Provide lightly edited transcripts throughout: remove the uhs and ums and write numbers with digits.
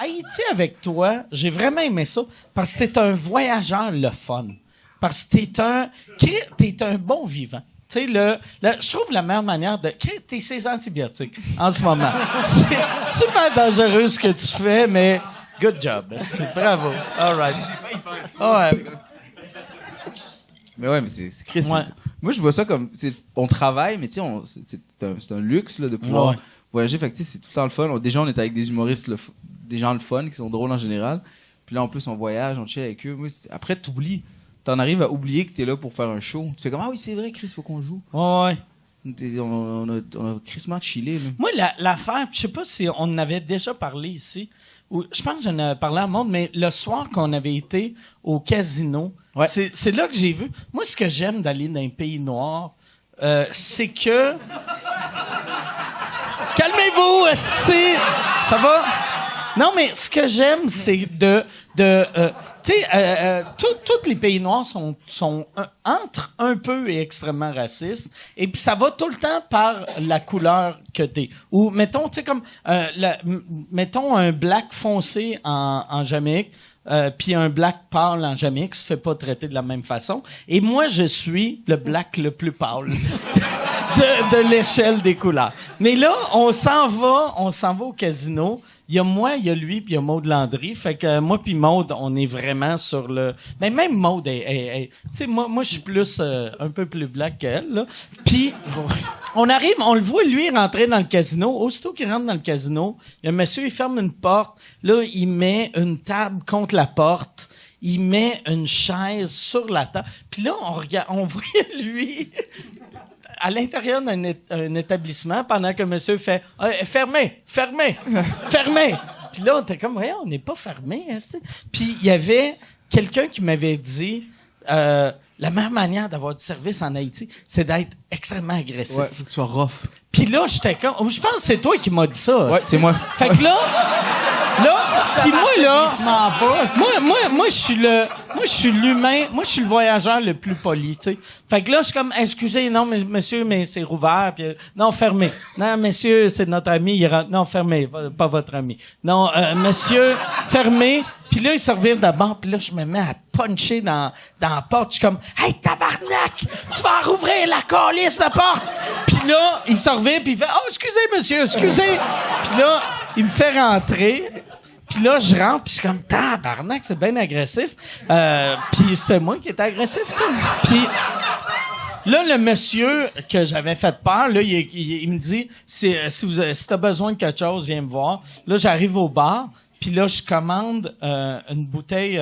Haïti avec toi, j'ai vraiment aimé ça parce que t'es un voyageur le fun. Parce que t'es un bon vivant. Tu sais, je trouve la meilleure manière de... T'es ces antibiotiques en ce moment. C'est super dangereux ce que tu fais, mais good job. Bravo. All right. Ouais. Mais ouais, mais c'est Chris. Ouais. Moi, je vois ça comme... On travaille, mais tu sais, c'est un luxe là, de pouvoir voyager. Fait que tu sais, c'est tout le temps le fun. Déjà, on est avec des humoristes, des gens le fun, qui sont drôles en général. Puis là, en plus, on voyage, on chill avec eux. Moi, après, t'oublies. T'en arrives à oublier que t'es là pour faire un show. Tu fais comme, ah oui, c'est vrai, Chris, faut qu'on joue. Ouais. On a crissement chillé, là. Moi, l'affaire, je sais pas si on en avait déjà parlé ici, ou je pense que j'en ai parlé à monde, mais le soir qu'on avait été au casino, c'est là que j'ai vu. Moi, ce que j'aime d'aller dans un pays noir, c'est que... Calmez-vous, esti! Ça va? Non, mais ce que j'aime, c'est tu sais, tous les pays noirs sont entre un peu et extrêmement racistes. Et puis ça va tout le temps par la couleur que t'es. Ou mettons, tu sais comme mettons un black foncé en Jamaïque, puis un black pâle en Jamaïque se fait pas traiter de la même façon. Et moi, je suis le black le plus pâle. De l'échelle des couleurs. Mais là, on s'en va au casino. Il y a moi, il y a lui, puis il y a Maude Landry. Fait que moi puis Maude, on est vraiment sur le... Mais même Maude, tu sais, moi, je suis plus un peu plus black qu'elle, là. Puis on arrive, on le voit lui rentrer dans le casino. Aussitôt qu'il rentre dans le casino, il y a un monsieur, il ferme une porte. Là, il met une table contre la porte. Il met une chaise sur la table. Puis là, on voit lui à l'intérieur d'un établissement pendant que monsieur fait fermez. Puis là, on était comme, voyons, on n'est pas fermé. Hein, puis il y avait quelqu'un qui m'avait dit la meilleure manière d'avoir du service en Haïti, c'est d'être extrêmement agressif. Ouais, faut que tu sois rough. Puis là, j'étais comme... Je pense que c'est toi qui m'as dit ça. Ouais, c'est moi. Fait que là... Puis moi, là... Moi, je suis l'humain... Moi, je suis le voyageur le plus poli, tu sais. Fait que là, je suis comme, excusez, non, mais, monsieur, mais c'est rouvert. Puis, non, fermez. Non, monsieur, c'est notre ami. Il rentre. Non, fermez. Pas votre ami. Non, monsieur, fermez. Puis là, il se revient d'abord. Puis là, je me mets à puncher dans la porte. Je suis comme, hey, tabarnak! Tu vas rouvrir la calice, la porte! Puis là, il se revient, puis il fait, oh, excusez, monsieur, excusez! Puis là, il me fait rentrer. Puis là, je rentre, puis je suis comme, tabarnak, c'est bien agressif. Puis c'était moi qui étais agressif, tu sais. Puis là, le monsieur que j'avais fait peur, là, il me dit, si t'as besoin de quelque chose, viens me voir. Là, j'arrive au bar. Puis là, je commande une bouteille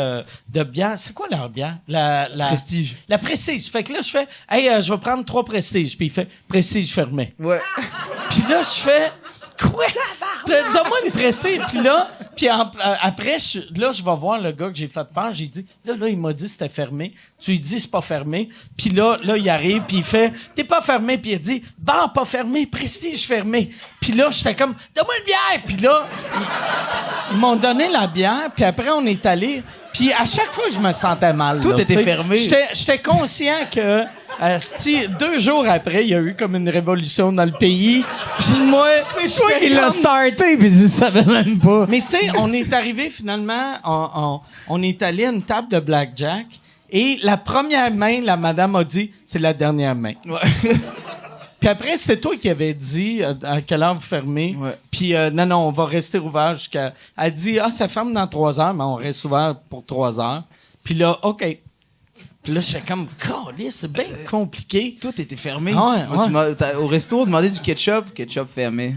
de bière. C'est quoi leur bière? La Prestige. La Prestige. Fait que là, je fais, hey, je vais prendre 3 Prestige. Puis il fait, Prestige fermé. Ouais. Puis là, je fais, quoi? Donne-moi une Prestige. Puis là, après, là, je vais voir le gars que j'ai fait peur. J'ai dit, là, il m'a dit que c'était fermé. Tu lui dis, c'est pas fermé. Puis là, il arrive, puis il fait, t'es pas fermé. Puis il dit, bar pas fermé, Prestige fermé. Puis là, j'étais comme, donne-moi une bière. Puis là, ils m'ont donné la bière, puis après, on est allé. Puis à chaque fois, je me sentais mal. Tout était fermé. J'étais conscient que 2 jours après, il y a eu comme une révolution dans le pays. Puis moi, c'est toi qui l'as starté, puis tu savais même pas. Mais tu sais, on est arrivé finalement, on est allé à une table de blackjack, et la première main, la madame a dit, c'est la dernière main. Ouais. Puis après, c'est toi qui avais dit à quelle heure vous fermez. Ouais. Puis non, on va rester ouvert jusqu'à... Elle dit, ça ferme dans 3 heures, mais on reste ouvert pour 3 heures. Puis là, OK. Puis là, j'étais comme, calé, c'est bien compliqué. Tout était fermé. Ouais. Au resto, on demandait du ketchup fermé.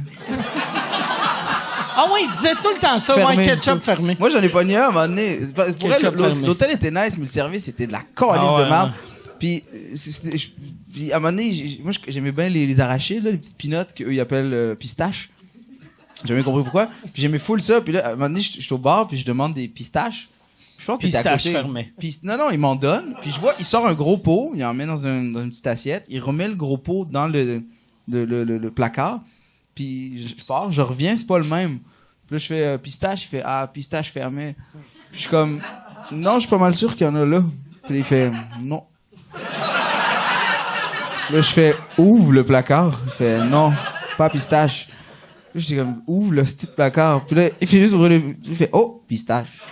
Ah ouais, il disait tout le temps ça, Fermé, ketchup fermé. Moi, j'en ai pogné un à un moment donné. Pour Ketchup fermé. l'hôtel était nice, mais le service était de la calice de merde. Puis, puis à un moment donné, moi, j'aimais bien les arachides, là, les petites peanuts qu'eux, ils appellent pistaches. J'ai jamais compris pourquoi. Puis j'aimais full ça. Puis là, à un moment donné, je suis au bar, puis je demande des pistaches. Je pense que c'était à côté. Fermé. Non, il m'en donne. Puis je vois, il sort un gros pot, il en met dans une petite assiette, il remet le gros pot dans le placard. Puis je pars, je reviens, c'est pas le même. Puis là, je fais pistache, il fait pistache fermé. Puis je suis comme, non, je suis pas mal sûr qu'il y en a là. Puis il fait, non. Là, je fais, ouvre le placard. Il fait, non, pas pistache. j'étais comme, ouvre le petit placard. Puis là, il fait juste ouvrir il fait, oh, pistache.